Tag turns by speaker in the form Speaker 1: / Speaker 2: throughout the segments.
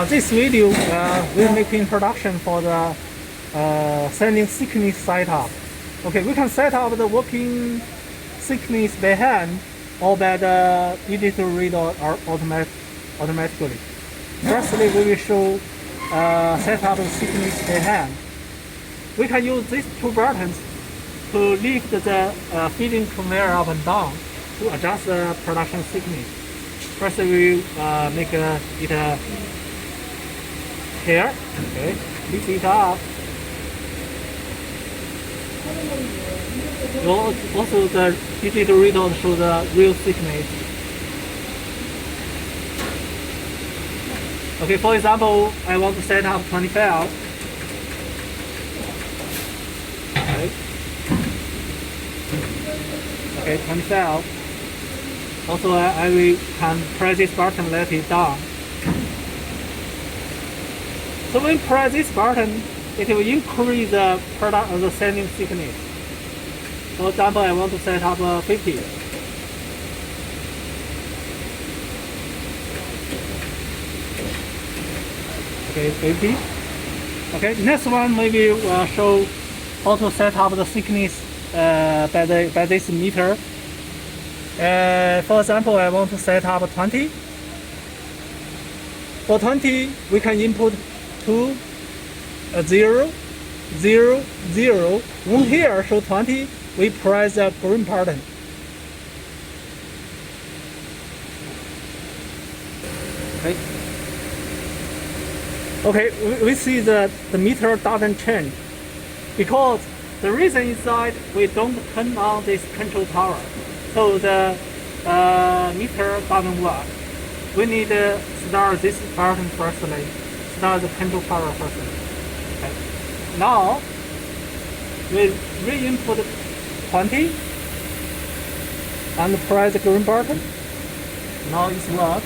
Speaker 1: This video will make introduction for the sending thickness setup. Okay, we can set up the working thickness by hand or by the digital reader or automatically. Firstly, we will show set up the thickness by hand. We can use these two buttons to lift the feeding conveyor up and down to adjust the production thickness. First, we make it here. Okay, lift it up. Also, the digital reader shows the real thickness. Okay, for example, I want to set up 25. Okay, 25. Also, I will can press this button, let it down. So when you press this button, it will increase the product of the sending thickness. For example, I want to set up 50. Okay, 50. Okay, next one maybe will show how to set up the thickness by this meter. For example, I want to set up 20. For 20, we can input 2, 0, 0, 0. When here show 20, we press the green button. Okay, we see that the meter doesn't change because the reason is that we don't turn on this control tower. So the meter doesn't work. We need to start this button firstly. Start the control tower firstly. Okay. Now we re-input 20 and press the green button. Now it's work.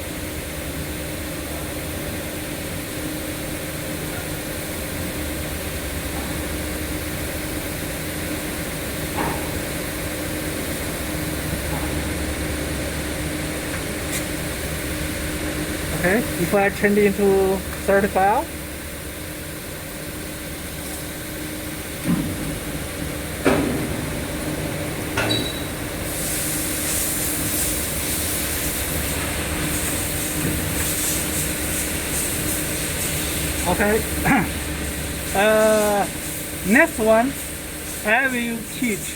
Speaker 1: Okay, if I change it into 35, okay. Next one, I will teach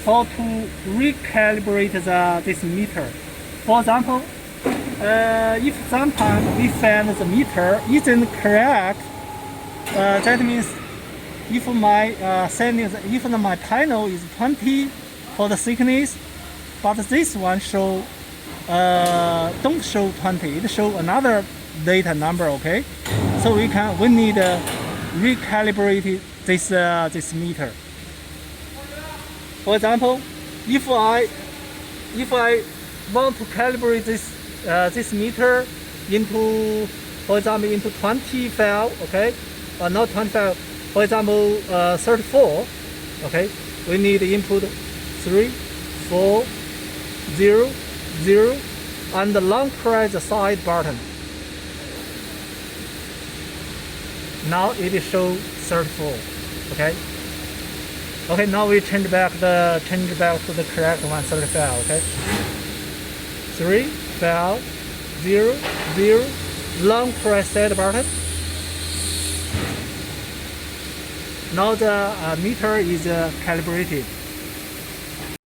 Speaker 1: how to recalibrate this meter. For example, if sometimes we find the meter isn't correct, that means if my if my panel is 20 for the thickness, but this one show don't show 20, it show another data number. Okay, so we need to recalibrate this meter. For example, if I want to calibrate this meter into, for example, into 25, okay, not 25, for example, 34, okay, we need input 3, 4, 0, 0, and long press the side button. Now it shows 34, okay. Okay, now we change back to the correct one, 35, okay. 3, 5, 0, 0, long press set button. Now the meter is calibrated.